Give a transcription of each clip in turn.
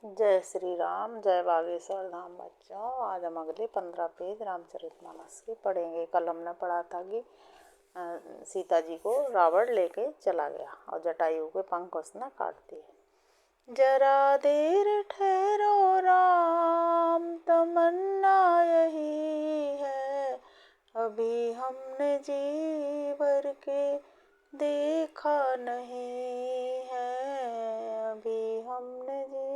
जय श्री राम, जय बागेश्वर धाम। बच्चों, आज हम अगले 15 पेज रामचरितमानस के पढ़ेंगे। कल हमने पढ़ा था कि सीता जी को रावण लेके चला गया और जटायु के पंख उसने काट दिए। जरा देर ठहरो राम, तमन्ना यही है, अभी हमने जी भर के देखा नहीं है, अभी हमने जी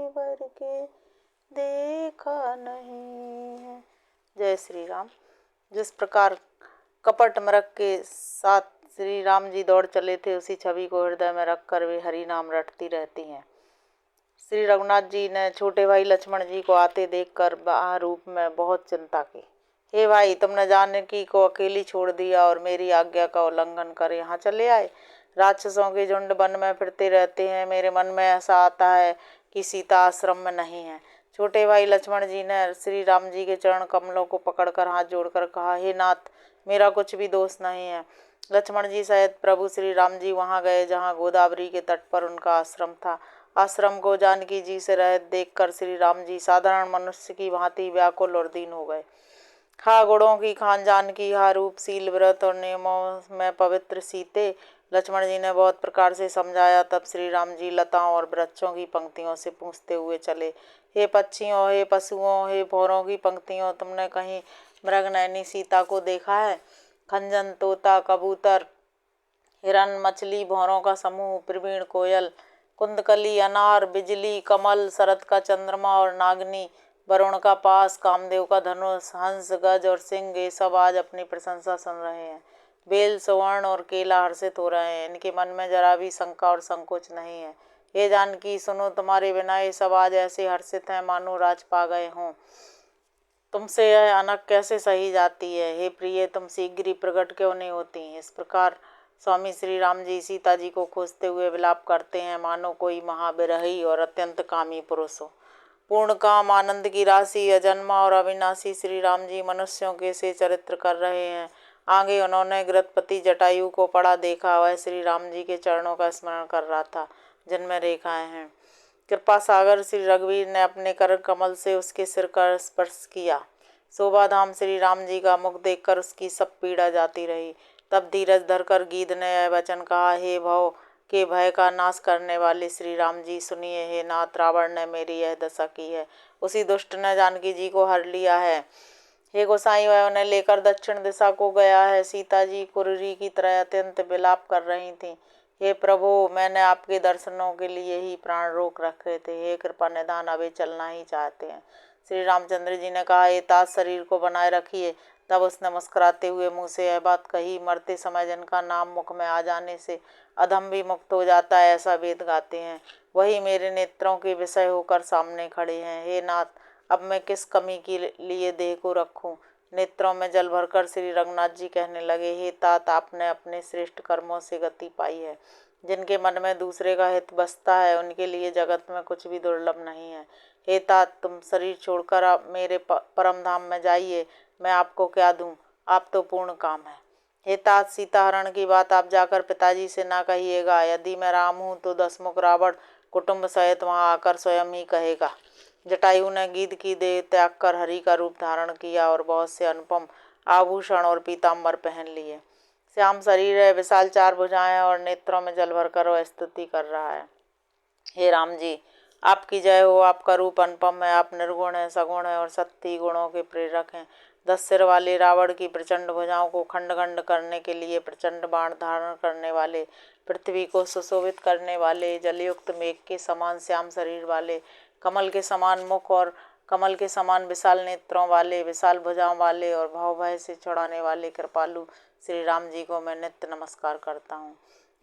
भर के देखा नहीं है। जय श्री राम। जिस प्रकार कपट मृग के साथ श्री राम जी दौड़ चले थे, उसी छवि को हृदय में रखकर वे हरि नाम रटती रहती हैं। श्री रघुनाथ जी ने छोटे भाई लक्ष्मण जी को आते देखकर बाह रूप में बहुत चिंता की। हे भाई, तुमने जानकी को अकेली छोड़ दिया और मेरी आज्ञा का उल्लंघन कर यहाँ चले आए। राक्षसों के झुंड वन में फिरते रहते हैं। मेरे मन में ऐसा आता है कि सीता आश्रम में नहीं है। छोटे भाई लक्ष्मण जी ने श्री राम जी के चरण कमलों को पकड़कर हाथ जोड़कर कहा, हे नाथ, मेरा कुछ भी दोष नहीं है। लक्ष्मण जी सहित प्रभु श्री राम जी वहाँ गए जहाँ गोदावरी के तट पर उनका आश्रम था। आश्रम को जानकी जी से रहित देखकर श्री राम जी साधारण मनुष्य की भांति व्याकुल और दीन हो गए। हा गुणों की खान जानकी, हा रूप शील व्रत और नियमों में पवित्र सीते, लक्ष्मण जी ने बहुत प्रकार से समझाया। तब श्री राम जी लताओं और वृक्षों की पंक्तियों से पूछते हुए चले, हे पक्षियों, हे पशुओं, हे भौरों की पंक्तियों, तुमने कहीं मृगनयनी सीता को देखा है? खंजन, तोता, कबूतर, हिरन, मछली, भौरों का समूह, प्रवीण कोयल, कुंदकली, अनार, बिजली, कमल, शरद का चंद्रमा और नागनी, वरुण का पास, कामदेव का धनुष, हंस, गज और सिंह, ये सब आज अपनी प्रशंसा सुन रहे हैं। बेल, सुवर्ण और केला हर्षित हो रहे हैं। इनके मन में जरा भी शंका और संकोच नहीं है। हे जानकी, सुनो, तुम्हारे बिना ये सब आज ऐसे हर्षित हैं मानो राज पा गए हों। तुमसे यह अनक कैसे सही जाती है? हे प्रिय, तुम शीघ्र ही प्रकट क्यों नहीं होती? इस प्रकार स्वामी श्री राम जी सीता जी को खोजते हुए विलाप करते हैं मानो कोई महाविरही और अत्यंत कामी पुरुष हो। पूर्ण काम, आनंद की राशि, अजन्मा और अविनाशी श्री राम जी मनुष्यों के से चरित्र कर रहे हैं। आगे उन्होंने गृहपति जटायु को पड़ा देखा। वह श्री राम जी के चरणों का स्मरण कर रहा था जिनमें रेखाएं हैं। कृपा सागर श्री रघुवीर ने अपने कर कमल से उसके सिर का स्पर्श किया। शोभाधाम श्री राम जी का मुख देखकर उसकी सब पीड़ा जाती रही। तब धीरज धरकर गीध ने यह वचन कहा, हे भव के भय का नाश करने वाले श्री राम जी, सुनिए। हे नाथ, रावण ने मेरी यह दशा की है। उसी दुष्ट ने जानकी जी को हर लिया है। हे गोसाई, वह उन्हें लेकर दक्षिण दिशा को गया है। सीता जी कुररी की तरह अत्यंत विलाप कर रही थीं। हे प्रभु, मैंने आपके दर्शनों के लिए ही प्राण रोक रखे थे। हे कृपा निधान, अब वे चलना ही चाहते हैं। श्री रामचंद्र जी ने कहा, हे तात, शरीर को बनाए रखिए। तब उसने मुस्कुराते हुए मुँह से यह बात कही, मरते समय जिनका नाम मुख में आ जाने से अधम भी मुक्त हो जाता है, ऐसा वेद गाते हैं, वही मेरे नेत्रों के विषय होकर सामने खड़े हैं। हे नाथ, अब मैं किस कमी के लिए देह को रखूं? नेत्रों में जल भरकर श्री रघुनाथ जी कहने लगे, हे तात, आपने अपने श्रेष्ठ कर्मों से गति पाई है। जिनके मन में दूसरे का हित बसता है, उनके लिए जगत में कुछ भी दुर्लभ नहीं है। हे तात, तुम शरीर छोड़कर आप मेरे परम धाम में जाइए। मैं आपको क्या दूं? आप तो पूर्ण काम है। हे तात, सीताहरण की बात आप जाकर पिताजी से ना कहिएगा। यदि मैं राम हूँ तो दसमुख रावण कुटुंब सहित वहाँ आकर स्वयं ही कहेगा। जटायु ने गीध की देह त्याग कर हरि का रूप धारण किया और बहुत से अनुपम आभूषण और पीताम्बर पहन लिए। श्याम शरीर है, विशाल चार भुजाएं और नेत्रों में जल भरकर वह स्तुति कर रहा है। हे राम जी, आपकी जय हो। आपका रूप अनुपम है। आप निर्गुण है, सगुण है और सत्य गुणों के प्रेरक हैं। 10 सिर वाले रावण की प्रचंड भुजाओं को खंड खंड करने के लिए प्रचंड बाण धारण करने वाले, पृथ्वी को सुशोभित करने वाले, जलयुक्त मेघ के समान श्याम शरीर वाले, कमल के समान मुख और कमल के समान विशाल नेत्रों वाले, विशाल भुजाओं वाले और भाव भय से छुड़ाने वाले कृपालु श्री राम जी को मैं नित्य नमस्कार करता हूँ।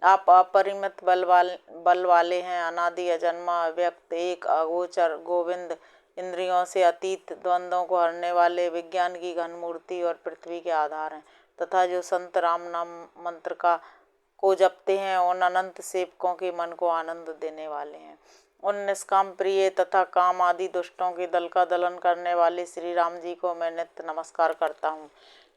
आप अपरिमित बल वाले हैं, अनादि अजन्मा व्यक्त, एक अगोचर गोविंद, इंद्रियों से अतीत, द्वंद्वों को हरने वाले, विज्ञान की घन मूर्ति और पृथ्वी के आधार हैं तथा जो संत राम नाम मंत्र को जपते हैं, उन अनंत सेवकों के मन को आनंद देने वाले हैं। उन निष्काम प्रिय तथा काम आदि दुष्टों के दल का दलन करने वाले श्री राम जी को मैं नित्य नमस्कार करता हूँ।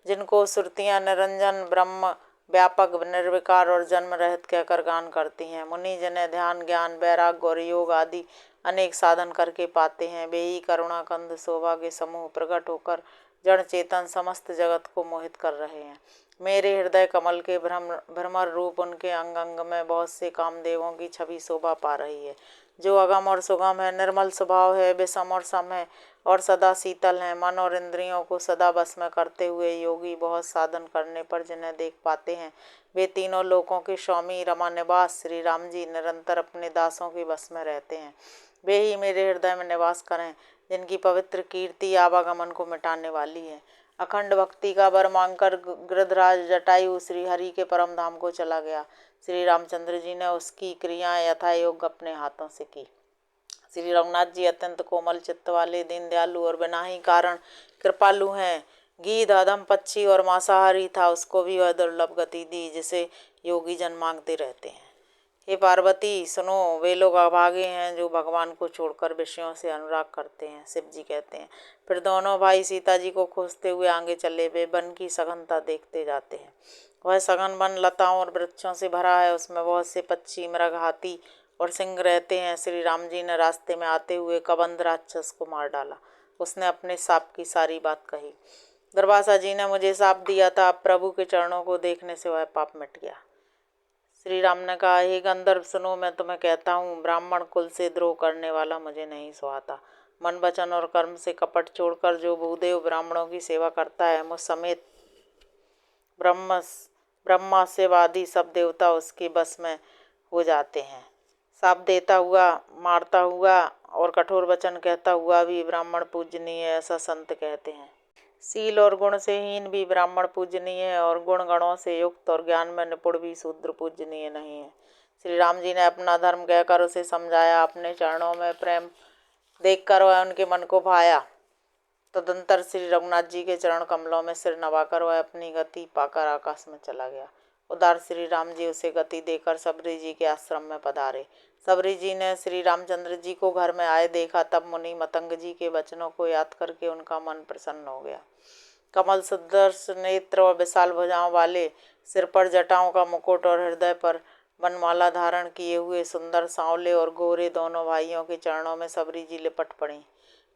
जिनको श्रुतियाँ निरंजन ब्रह्म व्यापक, निर्विकार और जन्म रहित कहकर गान करती हैं। मुनि जिन्हें ध्यान, ज्ञान, वैराग्य और योग आदि अनेक साधन करके पाते हैं, वे ही करुणा कंद शोभा के समूह प्रकट होकर जड़ चेतन समस्त जगत को मोहित कर रहे हैं। मेरे हृदय कमल के भ्रमर रूप उनके अंग अंग में बहुत से कामदेवों की छवि शोभा पा रही है, जो अगम और सुगम है, निर्मल स्वभाव है, विषम और सम है और सदा शीतल हैं। मन और इंद्रियों को सदा बस में करते हुए योगी बहुत साधन करने पर जिन्हें देख पाते हैं, वे तीनों लोकों के स्वामी रमा निवास श्री राम जी निरंतर अपने दासों के बस में रहते हैं। वे ही मेरे हृदय में निवास करें, जिनकी पवित्र कीर्ति आवागमन को मिटाने वाली है। अखंड भक्ति का वर मांगकर गृधराज जटायु श्री हरि के परम धाम को चला गया। श्री रामचंद्र जी ने उसकी क्रियाएं यथा योग्य अपने हाथों से की। श्री रघुनाथ जी अत्यंत कोमल चित्त वाले, दीन दयालु और बिना ही कारण कृपालु हैं। गीध, अधम पक्षी और मांसाहारी था, उसको भी वह दुर्लभ गति दी जिसे योगी जन मांगते रहते हैं। हे पार्वती सुनो, वे लोग अभागे हैं जो भगवान को छोड़कर विषयों से अनुराग करते हैं। शिव जी कहते हैं, फिर दोनों भाई सीता जी को खोजते हुए आगे चले। वे वन की सघनता देखते जाते हैं। वह सघन वन लताओं और वृक्षों से भरा है, उसमें बहुत से पक्षी, मृग, हाथी और सिंह रहते हैं। श्री राम जी ने रास्ते में आते हुए कबंध राक्षस को मार डाला। उसने अपने साप की सारी बात कही। दुर्वासा जी ने मुझे साप दिया था, अब प्रभु के चरणों को देखने से वह पाप मिट गया। श्री राम ने कहा, हे गंधर्व सुनो, मैं तुम्हें कहता हूँ, ब्राह्मण कुल से द्रोह करने वाला मुझे नहीं सुहाता। मन, वचन और कर्म से कपट छोड़कर जो भूदेव ब्राह्मणों की सेवा करता है, मुझ समेत ब्रह्मा शिव आदि सब देवता उसके बस में हो जाते हैं। साप देता हुआ, मारता हुआ और कठोर वचन कहता हुआ भी ब्राह्मण पूजनीय है, ऐसा संत कहते हैं। शील और गुण से हीन भी ब्राह्मण पूजनीय है और गुण गणों से युक्त और ज्ञान में निपुण भी शूद्र पूजनीय नहीं है। श्री राम जी ने अपना धर्म कहकर उसे समझाया। अपने चरणों में प्रेम देखकर वह उनके मन को भाया। तदंतर श्री रघुनाथ जी के चरण कमलों में सिर नवाकर वह अपनी गति पाकर आकाश में चला गया। उधर श्री राम जी उसे गति देकर सबरी जी के आश्रम में पधारे। सबरी जी ने श्री रामचंद्र जी को घर में आए देखा, तब मुनि मतंग जी के वचनों को याद करके उनका मन प्रसन्न हो गया। कमल सदृश नेत्र और विशाल भुजाओं वाले, सिर पर जटाओं का मुकुट और हृदय पर वनमाला धारण किए हुए सुंदर सांवले और गोरे दोनों भाइयों के चरणों में सबरी जी लिपट पड़ी।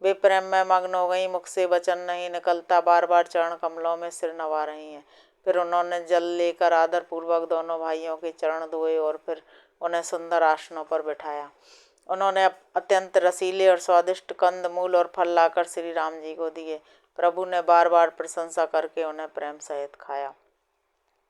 वे प्रेम में मग्न हो गई, मुख से वचन नहीं निकलता, बार बार चरण कमलों में सिर नवा रही हैं। फिर उन्होंने जल लेकर आदर पूर्वक दोनों भाइयों के चरण धोए और फिर उन्हें सुंदर आसनों पर बिठाया। उन्होंने अत्यंत रसीले और स्वादिष्ट कंद, मूल और फल लाकर श्री राम जी को दिए। प्रभु ने बार बार प्रशंसा करके उन्हें प्रेम सहित खाया।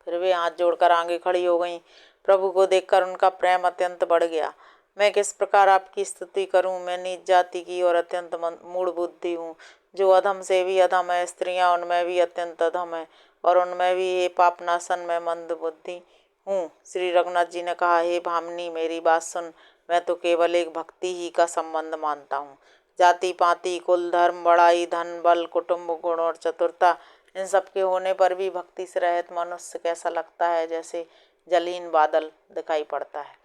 फिर वे हाथ जोड़कर आगे खड़ी हो गईं। प्रभु को देखकर उनका प्रेम अत्यंत बढ़ गया। मैं किस प्रकार आपकी स्तुति करूं? मैं नीच जाति की और अत्यंत मूढ़ बुद्धि हूँ, जो अधम से भी अधम है। स्त्रियां उनमें भी अत्यंत अधम है और उनमें भी हे पापनाशन में मंद बुद्धि हूँ। श्री रघुनाथ जी ने कहा, हे भामिनी मेरी बात सुन, मैं तो केवल एक भक्ति ही का संबंध मानता हूँ। जाति पाति, कुल, धर्म, बड़ाई, धन, बल, कुटुंब, गुण और चतुरता, इन सब के होने पर भी भक्ति से रहित मनुष्य कैसा लगता है, जैसे जलहीन बादल दिखाई पड़ता है।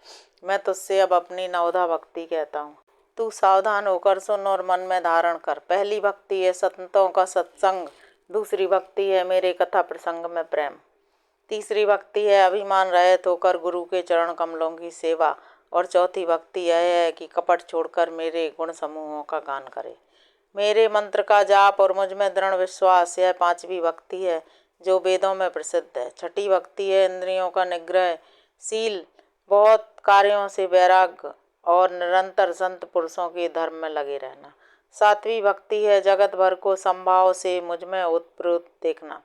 मैं तुझसे अब अपनी नवधा भक्ति कहता हूँ, तू सावधान होकर सुन और मन में धारण कर। पहली भक्ति है संतों का सत्संग, दूसरी भक्ति है मेरे कथा प्रसंग में प्रेम, तीसरी भक्ति है अभिमान रहित होकर गुरु के चरण कमलों की सेवा, और चौथी भक्ति यह है कि कपट छोड़कर मेरे गुण समूहों का गान करे, मेरे मंत्र का जाप और मुझ में दृढ़ विश्वास। यह पांचवी भक्ति है जो वेदों में प्रसिद्ध है। छठी भक्ति है इंद्रियों का निग्रह, शील, बहुत कार्यों से वैराग्य और निरंतर संत पुरुषों के धर्म में लगे रहना। सातवीं भक्ति है जगत भर को संभाव से मुझ में उत्प्रोत देखना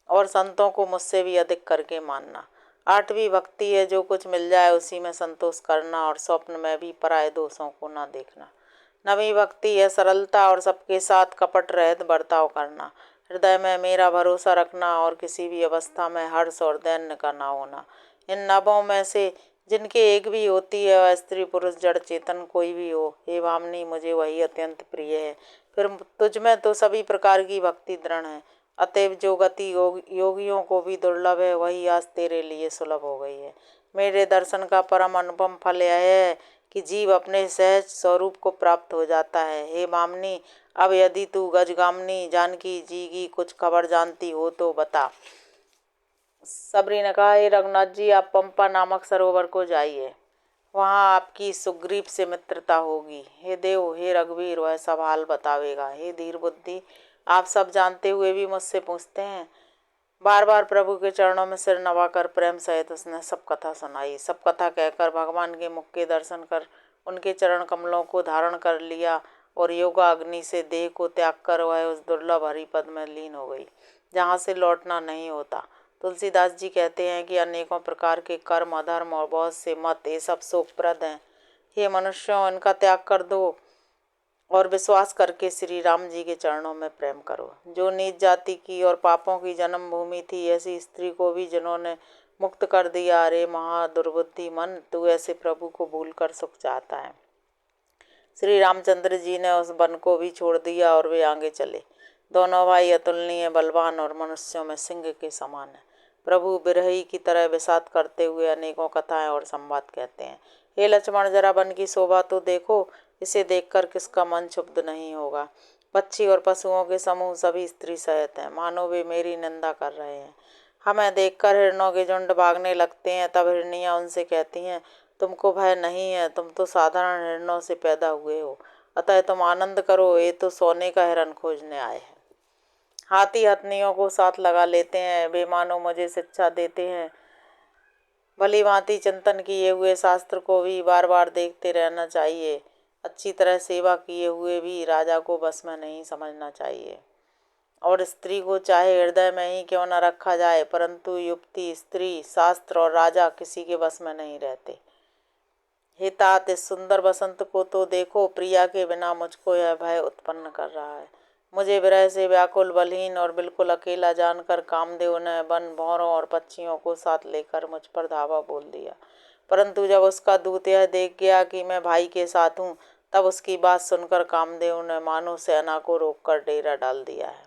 और संतों को मुझसे भी अधिक करके मानना। आठवीं भक्ति है जो कुछ मिल जाए उसी में संतोष करना और स्वप्न में भी पराये दोषों को न देखना। नवीं भक्ति है सरलता और सबके साथ कपट रहित बर्ताव करना, हृदय में मेरा भरोसा रखना और किसी भी अवस्था में हर्ष और दैन्य का ना होना। इन नवों में से जिनके एक भी होती है, वह स्त्री पुरुष जड़ चेतन कोई भी हो, हे भामिनी मुझे वही अत्यंत प्रिय है। फिर तुझ में तो सभी प्रकार की भक्ति दृढ़ है, अतएव जो गति योगियों को भी दुर्लभ है, वही आज तेरे लिए सुलभ हो गई है। मेरे दर्शन का परम अनुपम फल यह है कि जीव अपने सहज स्वरूप को प्राप्त हो जाता है। हे भामिनी, अब यदि तू गजगामिनी जानकी जी की कुछ खबर जानती हो तो बता। सबरी ने कहा, हे रघुनाथ जी, आप पंपा नामक सरोवर को जाइए, वहाँ आपकी सुग्रीव से मित्रता होगी। हे देव, हे रघुवीर, वह सब हाल बतावेगा। हे धीर बुद्धि, आप सब जानते हुए भी मुझसे पूछते हैं। बार बार प्रभु के चरणों में सिर नवाकर प्रेम सहित उसने सब कथा सुनाई। सब कथा कहकर भगवान के मुख के दर्शन कर उनके चरण कमलों को धारण कर लिया और योगा अग्नि से देह को त्याग कर वह उस दुर्लभ हरि पद में लीन हो गई, जहाँ से लौटना नहीं होता। तुलसीदास जी कहते हैं कि अनेकों प्रकार के कर्म, अधर्म और बहुत से मत, ये सब शोकप्रद हैं। हे मनुष्यों, इनका त्याग कर दो और विश्वास करके श्री राम जी के चरणों में प्रेम करो। जो नीच जाति की और पापों की जन्मभूमि थी, ऐसी स्त्री को भी जिन्होंने मुक्त कर दिया। अरे महादुर्बुद्धि मन, तू ऐसे प्रभु को भूलकर सुख चाहता है। श्री रामचंद्र जी ने उस वन को भी छोड़ दिया और वे आगे चले। दोनों भाई अतुलनीय, बलवान और मनुष्यों में सिंह के समान है। प्रभु बिरही की तरह विषाद करते हुए अनेकों कथाएं और संवाद कहते हैं। हे लक्ष्मण, जरा वन की शोभा तो देखो, इसे देखकर किसका मन क्षुब्ध नहीं होगा। पक्षी और पशुओं के समूह सभी स्त्री सहित हैं, मानो वे मेरी निंदा कर रहे हैं। हमें देखकर हिरणों के झुंड भागने लगते हैं। तब हिरनियाँ उनसे कहती हैं, तुमको भय नहीं है, तुम तो साधारण हिरणों से पैदा हुए हो, अतः तुम आनंद करो, ये तो सोने का हिरण खोजने आए हैं। हाथी हथनियों को साथ लगा लेते हैं, वे मानो मुझे शिक्षा देते हैं। भली भांति चिंतन किए हुए शास्त्र को भी बार बार देखते रहना चाहिए। अच्छी तरह सेवा किए हुए भी राजा को बस में नहीं समझना चाहिए। और स्त्री को चाहे हृदय में ही क्यों न रखा जाए, परंतु युक्ति, स्त्री, शास्त्र और राजा किसी के बस में नहीं रहते। हे तात, इस सुंदर बसंत को तो देखो, प्रिया के बिना मुझको यह भय उत्पन्न कर रहा है। मुझे विरह से व्याकुल, बलहीन और बिल्कुल अकेला जानकर कामदेव ने वन, भौरों और पक्षियों को साथ लेकर मुझ पर धावा बोल दिया। परंतु जब उसका दूत यह देख गया कि मैं भाई के साथ हूँ, तब उसकी बात सुनकर कामदेव ने मानो सेना को रोककर डेरा डाल दिया है।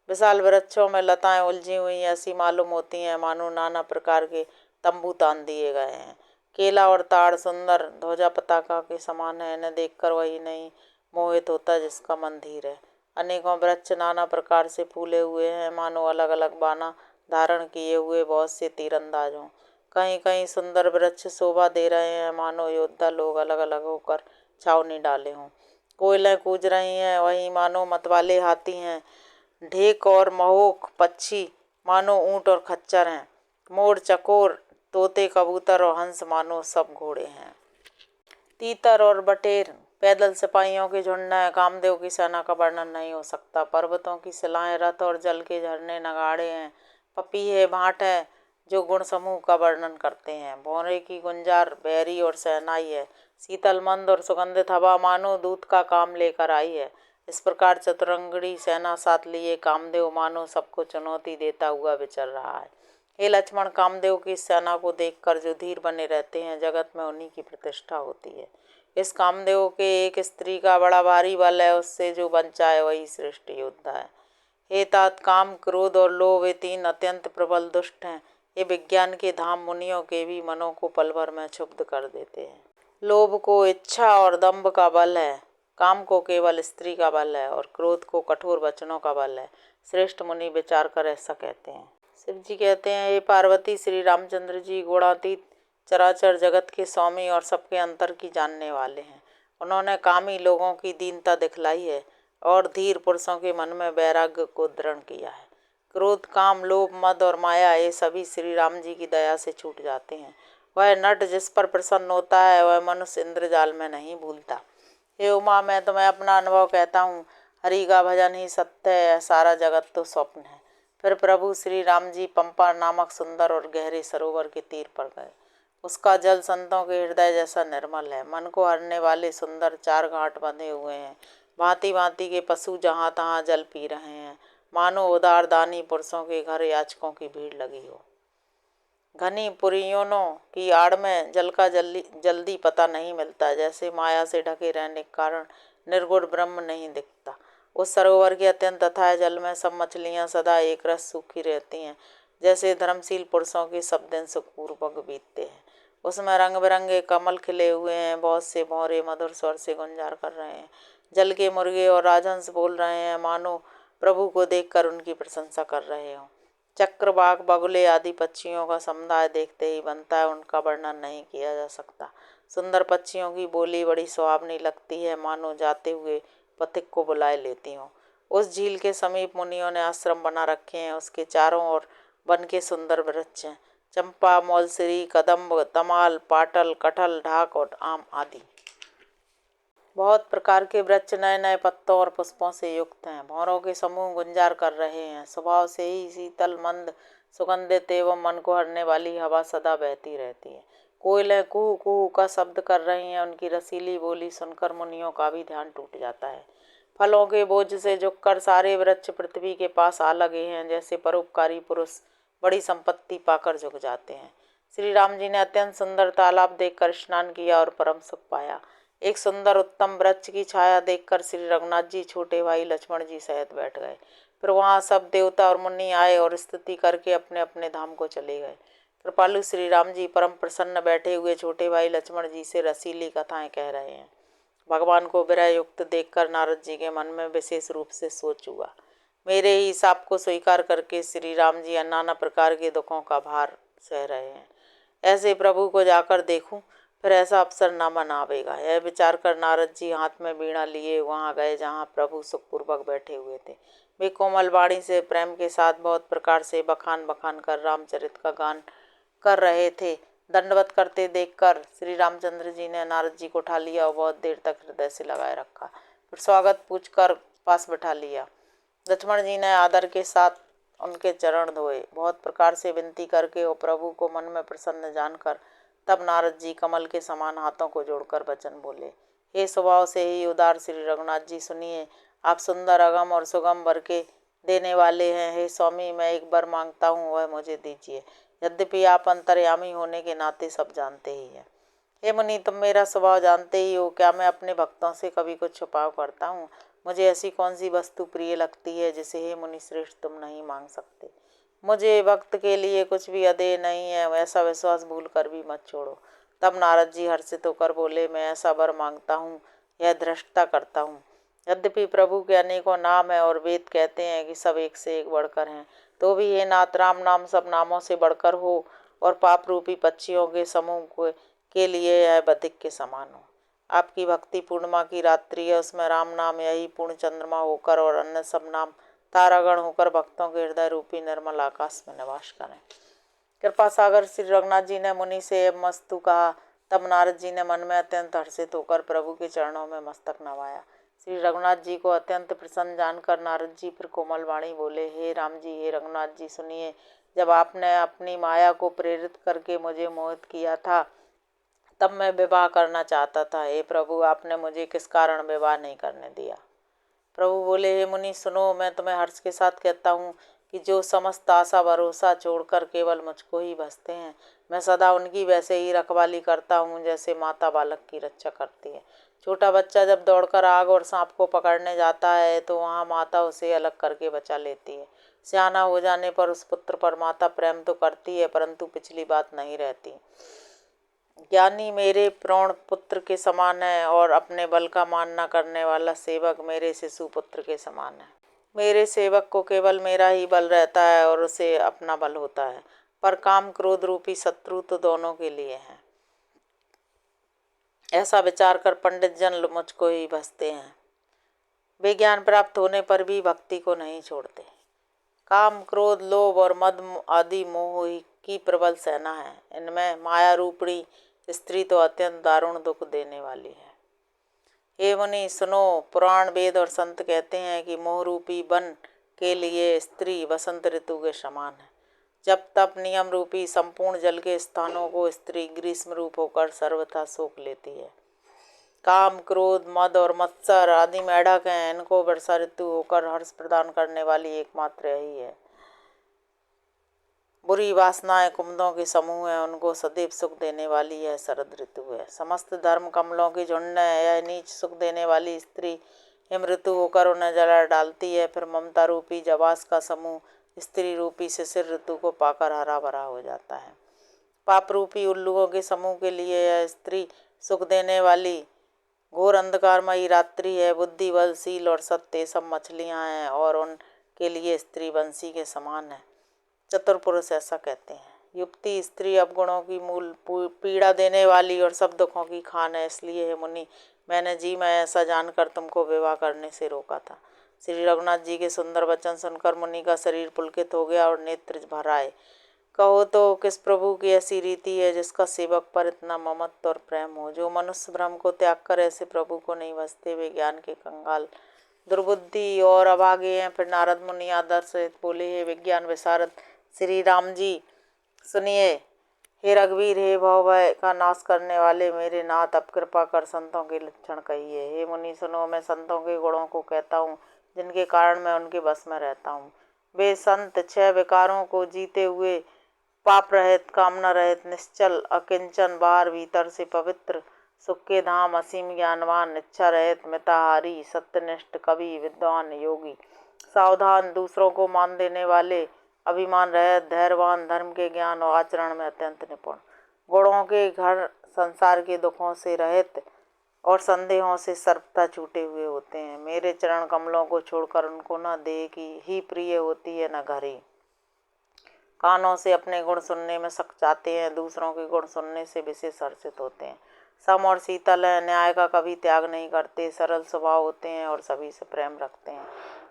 विशाल वृक्षों में लताएं उलझी हुई ऐसी मालूम होती हैं, मानो नाना प्रकार के तंबू तान दिए गए हैं। केला और ताड़ सुंदर ध्वजा पताका के समान है, इन्हें देखकर वही नहीं मोहित होता जिसका मन धीर है। अनेकों वृक्ष नाना प्रकार से फूले हुए हैं, मानो अलग अलग बाना धारण किए हुए बहुत से तीरंदाज हों। कहीं कहीं सुंदर वृक्ष शोभा दे रहे हैं, मानो योद्धा लोग अलग अलग होकर छावनी डाले हों। कोयलें कूज रही हैं, वहीं मानो मतवाले हाथी हैं। ढेक और महोक पक्षी मानो ऊंट और खच्चर हैं। मोर, चकोर, तोते, कबूतर और हंस मानो सब घोड़े हैं। तीतर और बटेर पैदल सिपाहियों के झुंड हैं। कामदेव की सेना का वर्णन नहीं हो सकता। पर्वतों की शिलाएं, रथ और जल के झरने नगाड़े हैं। पपीहे, भाट है जो गुण समूह का वर्णन करते हैं। भौरे की गुंजार बैरी और सहनाई है। शीतल, मंद और सुगंधित हवा मानो दूत का काम लेकर आई है। इस प्रकार चतुरंगड़ी सेना साथ लिए कामदेव मानो सबको चुनौती देता हुआ विचर रहा है। हे लक्ष्मण, कामदेव की सेना को देखकर जो धीर बने रहते हैं, जगत में उन्हीं की प्रतिष्ठा होती है। इस कामदेव के एक स्त्री का बड़ा भारी बल है, उससे जो बंचा है वही श्रेष्ठ योद्धा है। हे तात, काम, क्रोध और लोभ ये तीन अत्यंत प्रबल दुष्ट हैं। ये विज्ञान के धाम मुनियों के भी मनों को पल भर में क्षुब्ध कर देते हैं। लोभ को इच्छा और दंभ का बल है, काम को केवल स्त्री का बल है और क्रोध को कठोर वचनों का बल है। श्रेष्ठ मुनि विचार कर ऐसा कहते हैं। शिव जी कहते हैं, ये पार्वती, श्री रामचंद्र जी गुणातीत चराचर जगत के स्वामी और सबके अंतर की जानने वाले हैं। उन्होंने कामी लोगों की दीनता दिखलाई है और धीर पुरुषों के मन में वैराग्य को दृढ़ किया है। क्रोध, काम, लोभ, मद और माया ये सभी श्री राम जी की दया से छूट जाते हैं। वह नट जिस पर प्रसन्न होता है, वह मनुष्य इंद्रजाल में नहीं भूलता। हे उमा, मैं तुम्हें अपना अनुभव कहता हूँ। हरि का भजन ही सत्य है, सारा जगत तो स्वप्न है। फिर प्रभु श्री राम जी पंपा नामक सुंदर और गहरे सरोवर के तीर पर गए। उसका जल संतों के हृदय जैसा निर्मल है। मन को हरने वाले सुंदर 4 घाट बंधे हुए हैं। भांति भांति के पशु जहाँ तहाँ जल पी रहे हैं, मानो उदार दानी पुरुषों के घर याचकों की भीड़ लगी हो। घनी पुरियों की आड़ में जल का जल्दी पता नहीं मिलता, जैसे माया से ढके रहने के कारण निर्गुण ब्रह्म नहीं दिखता। उस सरोवर के अत्यंत अथाह जल में सब मछलियां सदा एक रस सूखी रहती हैं, जैसे धर्मशील पुरुषों के सब दिन सुखपूर्वक बीतते हैं। उसमें रंग बिरंगे कमल खिले हुए हैं। बहुत से भौरे मधुर स्वर से गुंजार कर रहे हैं। जल के मुर्गे और राजहंस बोल रहे हैं, मानो प्रभु को देखकर उनकी प्रशंसा कर रहे हों। चक्रवाक, बगुले आदि पक्षियों का समुदाय देखते ही बनता है, उनका वर्णन नहीं किया जा सकता। सुंदर पक्षियों की बोली बड़ी सुहावनी लगती है, मानो जाते हुए पथिक को बुलाए लेती हूँ। उस झील के समीप मुनियों ने आश्रम बना रखे हैं, उसके चारों ओर वन के सुंदर वृक्ष हैं, चंपा, मौलसिरी, कदम्ब, तमाल, पाटल, कटहल, ढाक और आम आदि। बहुत प्रकार के वृक्ष नए नए पत्तों और पुष्पों से युक्त हैं। भंवरों के समूह गुंजार कर रहे हैं। स्वभाव से ही शीतल, मंद, सुगंधित एवं मन को हरने वाली हवा सदा बहती रहती है। कोयलें कुहू कुहू का शब्द कर रही हैं। उनकी रसीली बोली सुनकर मुनियों का भी ध्यान टूट जाता है। फलों के बोझ से झुककर सारे वृक्ष पृथ्वी के पास आ लगे हैं, जैसे परोपकारी पुरुष बड़ी संपत्ति पाकर झुक जाते हैं। श्री राम जी ने अत्यंत सुंदर तालाब देखकर स्नान किया और परम सुख पाया। एक सुंदर उत्तम वृक्ष की छाया देखकर श्री रघुनाथ जी छोटे भाई लक्ष्मण जी सहित बैठ गए। फिर वहां सब देवता और मुनि आए और स्तुति करके अपने अपने धाम को चले गए। कृपालु श्री राम जी परम प्रसन्न बैठे हुए छोटे भाई लक्ष्मण जी से रसीली कथाएं कह रहे हैं। भगवान को विरह युक्त देखकर नारद जी के मन में विशेष रूप से सोच हुआ। मेरे ही शाप को स्वीकार करके श्री राम जी नाना प्रकार के दुखों का भार सह रहे हैं। ऐसे प्रभु को जाकर देखूं, फिर ऐसा अवसर न मन आवेगा। यह विचार कर नारद जी हाथ में वीणा लिए वहां गए जहां प्रभु सुखपूर्वक बैठे हुए थे। वे कोमल वाणी से प्रेम के साथ बहुत प्रकार से बखान बखान कर रामचरित का गान कर रहे थे। दंडवत करते देखकर श्री रामचंद्र जी ने नारद जी को उठा लिया और बहुत देर तक हृदय से लगाए रखा। फिर स्वागत पूछकर पास बैठा लिया। लक्ष्मण जी ने आदर के साथ उनके चरण धोए। बहुत प्रकार से विनती करके वो प्रभु को मन में प्रसन्न जानकर तब नारद जी कमल के समान हाथों को जोड़कर वचन बोले। हे स्वभाव से ही उदार श्री रघुनाथ जी, सुनिए, आप सुंदर, अगम और सुगम वर के देने वाले हैं। हे स्वामी, मैं एक वर मांगता हूँ, वह मुझे दीजिए। यद्यपि आप अंतर्यामी होने के नाते सब जानते ही हैं। हे मुनि, तुम मेरा स्वभाव जानते ही हो। क्या मैं अपने भक्तों से कभी कुछ छुपाव करता हूँ? मुझे ऐसी कौन सी वस्तु प्रिय लगती है जिसे हे मुनि श्रेष्ठ तुम नहीं मांग सकते? मुझे भक्त के लिए कुछ भी अदेय नहीं है, ऐसा विश्वास भूल कर भी मत छोड़ो। तब नारद जी हर्षित होकर बोले, मैं ऐसा वर मांगता हूँ, यह धृष्टता करता हूँ। यद्यपि प्रभु के अनेकों नाम है और वेद कहते हैं कि सब एक से एक बढ़कर हैं, तो भी हे नाथ, राम नाम सब नामों से बढ़कर हो और पाप रूपी पक्षियों के समूह के लिए यह बधिक के समान हो। आपकी भक्ति पूर्णिमा की रात्रि है, उसमें राम नाम यही पूर्ण चंद्रमा होकर और अन्य सब नाम तारागण होकर भक्तों के हृदय रूपी निर्मल आकाश में निवास करें। कृपा सागर श्री रघुनाथ जी ने मुनि से मस्तु कहा। तब नारद जी ने मन में अत्यंत हर्षित होकर प्रभु के चरणों में मस्तक नवाया। श्री रघुनाथ जी को अत्यंत प्रसन्न जानकर नारद जी फिर कोमल वाणी बोले, हे राम जी, हे रघुनाथ जी, सुनिए, जब आपने अपनी माया को प्रेरित करके मुझे मोहित किया था, तब मैं विवाह करना चाहता था। हे प्रभु, आपने मुझे किस कारण विवाह नहीं करने दिया? प्रभु बोले, हे मुनि सुनो, मैं तुम्हें हर्ष के साथ कहता हूँ कि जो समस्त आशा भरोसा छोड़कर केवल मुझको ही भजते हैं, मैं सदा उनकी वैसे ही रखवाली करता हूँ जैसे माता बालक की रक्षा करती है। छोटा बच्चा जब दौड़कर आग और सांप को पकड़ने जाता है तो वहाँ माता उसे अलग करके बचा लेती है। सियाना हो जाने पर उस पुत्र पर माता प्रेम तो करती है, परंतु पिछली बात नहीं रहती। ज्ञानी मेरे प्राण पुत्र के समान है और अपने बल का मान न करने वाला सेवक मेरे शिशु पुत्र के समान है। मेरे सेवक को केवल मेरा ही बल रहता है और उसे अपना बल होता है, पर काम क्रोध रूपी शत्रु तो दोनों के लिए हैं। ऐसा विचार कर पंडित जन मुझको ही भजते हैं। वे ज्ञान प्राप्त होने पर भी भक्ति को नहीं छोड़ते। काम, क्रोध, लोभ और मद आदि मोह की प्रबल सेना है। इनमें माया रूपणी स्त्री तो अत्यंत दारुण दुख देने वाली है। हे मुनि सुनो, पुराण, वेद और संत कहते हैं कि मोह रूपी वन के लिए स्त्री वसंत ऋतु के समान है। जब तप नियम रूपी संपूर्ण जल के स्थानों को स्त्री ग्रीष्म रूप होकर सर्वथा सोख लेती है। काम, क्रोध, मद और मत्सर आदि मेढक हैं, इनको वर्षा ऋतु होकर हर्ष प्रदान करने वाली एकमात्र यही है। बुरी वासनाएं कुमुदों के समूह है, उनको सदैव सुख देने वाली यह शरद ऋतु है। समस्त धर्म कमलों की झुंड है, यह नीच सुख देने वाली स्त्री हिम ऋतु होकर उन्हें जला डालती है। फिर ममता रूपी जवास का समूह स्त्री रूपी शिशिर ऋतु को पाकर हरा भरा हो जाता है। पाप रूपी उल्लुओं के समूह के लिए यह स्त्री सुख देने वाली घोर अंधकारमयी रात्रि है। बुद्धि, बल, शील और सत्य सब मछलियां हैं और उनके लिए स्त्री बंसी के समान है। चतुर पुरुष ऐसा कहते हैं। युक्ति स्त्री अवगुणों की मूल पीड़ा देने वाली और सब दुखों की खान है, इसलिए हे मुनि मैंने जी मैं ऐसा जानकर तुमको विवाह करने से रोका था। श्री रघुनाथ जी के सुंदर वचन सुनकर मुनि का शरीर पुलकित हो गया और नेत्र भर आए। कहो तो किस प्रभु की ऐसी रीति है जिसका सेवक पर इतना ममत्व और प्रेम हो। जो मनुष्य भ्रम को त्याग कर ऐसे प्रभु को नहीं भजते वे ज्ञान के कंगाल दुर्बुद्धि और अभागे हैं। फिर नारद मुनि आदर से बोले, हे विज्ञान विशारद श्री राम जी सुनिए। हे रघुवीर, हे भय का नाश करने वाले मेरे नाथ, अब कृपा कर संतों के लक्षण कहिए। हे मुनि सुनो, मैं संतों के गुणों को कहता हूँ जिनके कारण मैं उनके बस में रहता हूँ। वे संत 6 विकारों को जीते हुए, पाप रहित, कामना रहित, निश्चल, अकिंचन, बाहर भीतर से पवित्र, सुख के धाम, असीम ज्ञानवान, इच्छा रहित, मिताहारी, सत्यनिष्ठ, कवि, विद्वान, योगी, सावधान, दूसरों को मान देने वाले, अभिमान रहित, धैर्यवान, धर्म के ज्ञान और आचरण में अत्यंत निपुण, गुणों के घर, संसार के दुखों से रहित और संदेहों से सर्वथा छूटे हुए होते हैं। मेरे चरण कमलों को छोड़कर उनको न देह की ही प्रिय होती है न घर ही। कानों से अपने गुण सुनने में सक जाते हैं, दूसरों के गुण सुनने से विशेष हर्षित होते हैं। सम और शीतल है, न्याय का कभी त्याग नहीं करते, सरल स्वभाव होते हैं और सभी से प्रेम रखते हैं।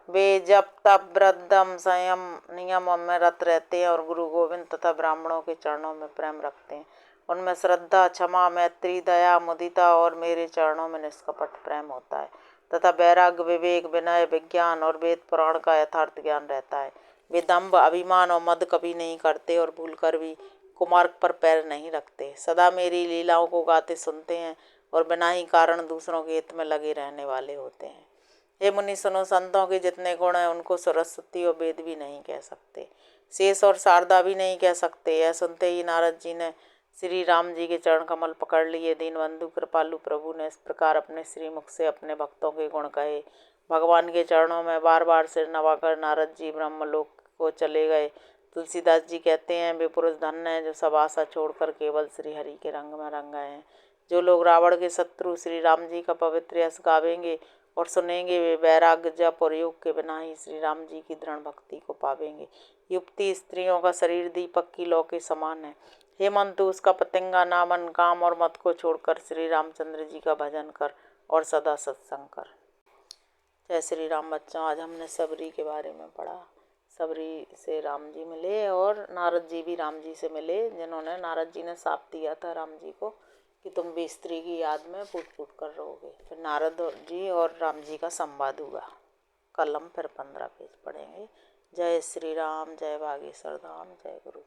वे जब तप व्रतम संयम नियम में रत रहते हैं और गुरु गोविंद तथा ब्राह्मणों के चरणों में प्रेम रखते हैं। उनमें श्रद्धा, क्षमा, मैत्री, दया, मुदिता और मेरे चरणों में निष्कपट प्रेम होता है तथा वैराग्य, विवेक, विनय, विज्ञान और वेद पुराण का यथार्थ ज्ञान रहता है। वे दंभ, अभिमान और मद कभी नहीं करते और भूलकर भी कुमार्ग पर पैर नहीं रखते। सदा मेरी लीलाओं को गाते सुनते हैं और बिना ही कारण दूसरों के हित में लगे रहने वाले होते हैं। हे मुनि सुनो, संतों के जितने गुण हैं उनको सरस्वती और वेद भी नहीं कह सकते, शेष और शारदा भी नहीं कह सकते। यह सुनते ही नारद जी ने श्री राम जी के चरण कमल पकड़ लिए। दीनबंधु कृपालु प्रभु ने इस प्रकार अपने श्रीमुख से अपने भक्तों के गुण कहे। भगवान के चरणों में बार बार सिर नवाकर नारद जी ब्रह्मलोक को चले गए। तुलसीदास जी कहते हैं, वे पुरुष धन्य हैं जो सब आशा छोड़कर केवल श्री हरि के रंग में रंग गए हैं। जो लोग रावण के शत्रु श्री राम जी का पवित्र यश गावेंगे और सुनेंगे, वे वैराग्य, जप और योग के बिना ही श्री राम जी की दृढ़ भक्ति को पावेंगे। युक्ति स्त्रियों का शरीर दीपक की लौ के समान है। हेमंतु उसका पतंगा ना बन, काम और मत को छोड़कर श्री रामचंद्र जी का भजन कर और सदा सत्संग कर। जय श्री राम बच्चों, आज हमने सबरी के बारे में पढ़ा। सबरी से राम जी मिले और नारद जी भी राम जी से मिले, जिन्होंने नारद जी ने शाप दिया था राम जी को कि तुम भी स्त्री की याद में फूट फूट कर रहोगे। फिर नारद जी और राम जी का संवाद हुआ। कल हम फिर 15 पेज पढ़ेंगे। जय श्री राम, जय बागेश्वर धाम, जय गुरु।